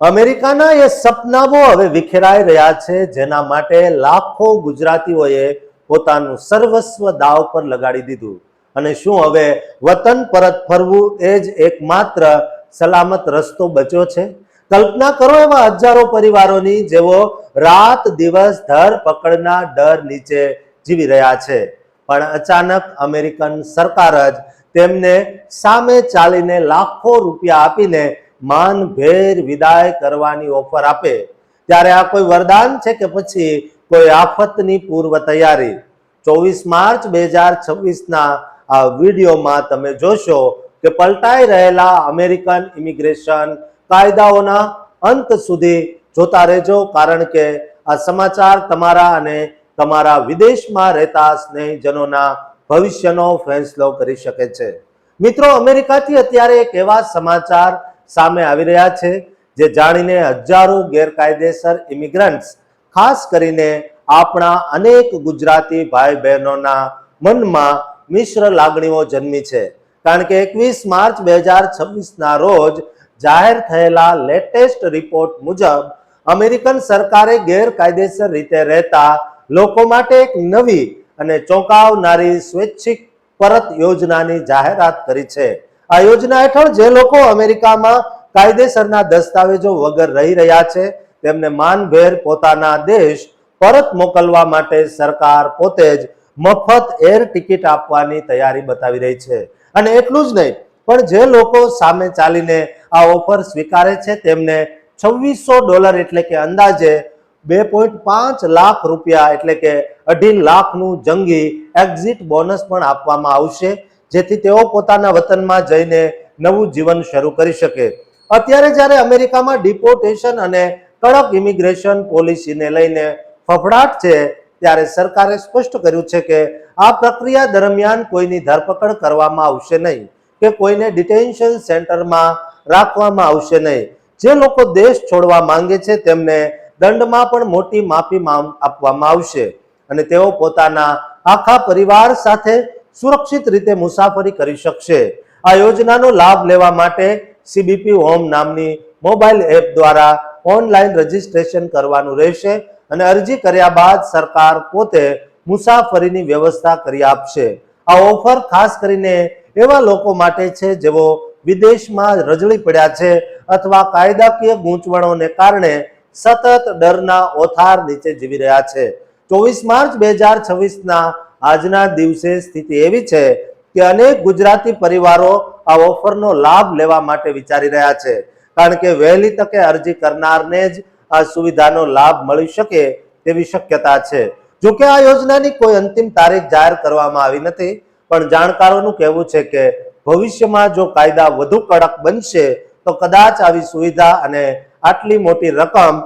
અમેરિકાના એ સપનાઓ હવે વિખેરાઈ રહ્યા છે, જેના માટે લાખો ગુજરાતીઓએ પોતાનું સર્વસ્વ દાવ પર લગાડી દીધું. અને શું હવે વતન પરત ફરવું એ જ એકમાત્ર સલામત રસ્તો બચ્યો છે? કલ્પના કરો એવા હજારો પરિવારોની જેઓ રાત દિવસ ધરપકડના ડર નીચે જીવી રહ્યા છે, પણ અચાનક અમેરિકન સરકાર જ તેમને સામે ચાલીને લાખો રૂપિયા આપીને માનભેર વિદાય કરવાની ઓફર આપે, ત્યારે આ કોઈ વરદાન છે કે પછી કોઈ આફતની પૂર્વ તૈયારી? 24 માર્ચ 2026ના આ વિડીયોમાં તમે જોશો કે પલટાઈ રહેલા અમેરિકન ઇમિગ્રેશન કાયદાઓના અંત સુધી જોતા રહેજો, કારણ કે આ સમાચાર તમારા અને તમારા વિદેશમાં રહેતા સ્નેહીજનોના ભવિષ્યનો ફેસલો કરી શકે છે. મિત્રો, અમેરિકાથી અત્યારે એક એવા સમાચાર સામે આવી રહ્યા છે જે જાણીને હજારો ગેરકાયદેસર ઇમિગ્રન્ટ્સ, ખાસ કરીને આપણા અનેક ગુજરાતી ભાઈ બહેનોના મનમાં મિશ્ર લાગણીઓ જન્મી છે. કારણ કે 21 માર્ચ 2026ના રોજ જાહેર થયેલા લેટેસ્ટ રિપોર્ટ મુજબ અમેરિકન સરકારે ગેરકાયદેસર રીતે રહેતા લોકો માટે એક નવી અને ચોંકાવનારી સ્વૈચ્છિક પરત યોજનાની જાહેરાત કરી છે. આ યોજના હેઠળ જે લોકો અમેરિકામાં કાયદેસરના દસ્તાવેજો વગર રહી રહ્યા છે તેમને માનભેર પોતાના દેશ પરત મોકલવા માટે સરકાર પોતે જ મફત એર ટિકિટ આપવાની તૈયારી બતાવી રહી છે. અને એટલું જ નહીં, પણ જે લોકો સામે ચાલીને આ ઓફર સ્વીકારે છે તેમને $2600 એટલે કે અંદાજે 2.5 લાખ રૂપિયા એટલે કે 2.5 લાખનું જંગી એક્ઝિટ બોનસ પણ આપવામાં આવશે, જેથી તેઓ પોતાના વતનમાં જઈને નવું જીવન શરૂ કરી શકે. અત્યારે જ્યારે અમેરિકામાં ડિપોર્ટેશન અને કડક ઇમિગ્રેશન પોલિસીને લઈને ફફડાટ છે, ત્યારે સરકારે સ્પષ્ટ કર્યું છે કે આ પ્રક્રિયા દરમિયાન કોઈની ધરપકડ કરવામાં આવશે નહીં કે કોઈને ડિટેન્શન સેન્ટરમાં રાખવામાં આવશે નહીં. જે લોકો દેશ છોડવા માંગે છે તેમને દંડમાં પણ મોટી માફી આપવામાં આવશે અને તેઓ પોતાના આખા પરિવાર સાથે સુરક્ષિત રીતે મુસાફરી કરી શકશે. આ યોજનાનો લાભ લેવા માટે CBP હોમ નામની મોબાઈલ એપ દ્વારા ઓનલાઈન રજીસ્ટ્રેશન કરવાનું રહેશે અને અરજી કર્યા બાદ સરકાર પોતે મુસાફરીની વ્યવસ્થા કરી આપશે. આ ઓફર ખાસ કરીને એવા લોકો માટે છે જેઓ વિદેશમાં રજળી પડ્યા છે અથવા કાયદાકીય ગૂંચવણોને કારણે સતત ડરના ઓથાર નીચે જીવી રહ્યા છે. 24 માર્ચ 2026ના આજના દિવસે સ્થિતિ એવી છે કે અનેક ગુજરાતી પરિવારો આ ઓફરનો લાભ લેવા માટે વિચારી રહ્યા છે, કારણ કે વહેલી તકે અરજી કરનારને જ આ સુવિધાનો લાભ મળી શકે તેવી શક્યતા છે. જોકે આ યોજનાની કોઈ અંતિમ તારીખ જાહેર કરવામાં આવી નથી, પણ જાણકારોનું કહેવું છે કે ભવિષ્યમાં જો કાયદા વધુ કડક બનશે તો કદાચ આવી સુવિધા અને આટલી મોટી રકમ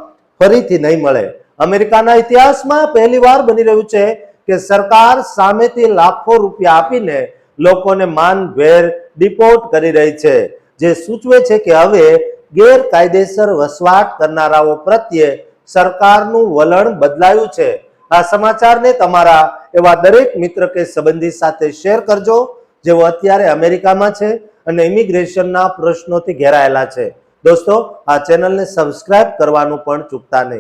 ફરીથી નહીં મળે. અમેરિકાના ઇતિહાસમાં પહેલીવાર બની રહ્યું છે કે સરકાર સામેથી લાખો રૂપિયા આપીને લોકોને માનભેર ડિપોર્ટ કરી રહી છે, જે સૂચવે છે કે હવે ગેરકાયદેસર વસવાટ કરનારાઓ પ્રત્યે સરકારનું વલણ બદલાયું છે. આ સમાચારને તમારા એવા દરેક મિત્ર કે સંબંધી સાથે શેર કરજો જેઓ અત્યારે અમેરિકામાં છે અને ઇમિગ્રેશનના પ્રશ્નોથી ઘેરાયેલા છે. દોસ્તો, આ ચેનલને સબસ્ક્રાઇબ કરવાનું પણ ચૂકતા નહીં.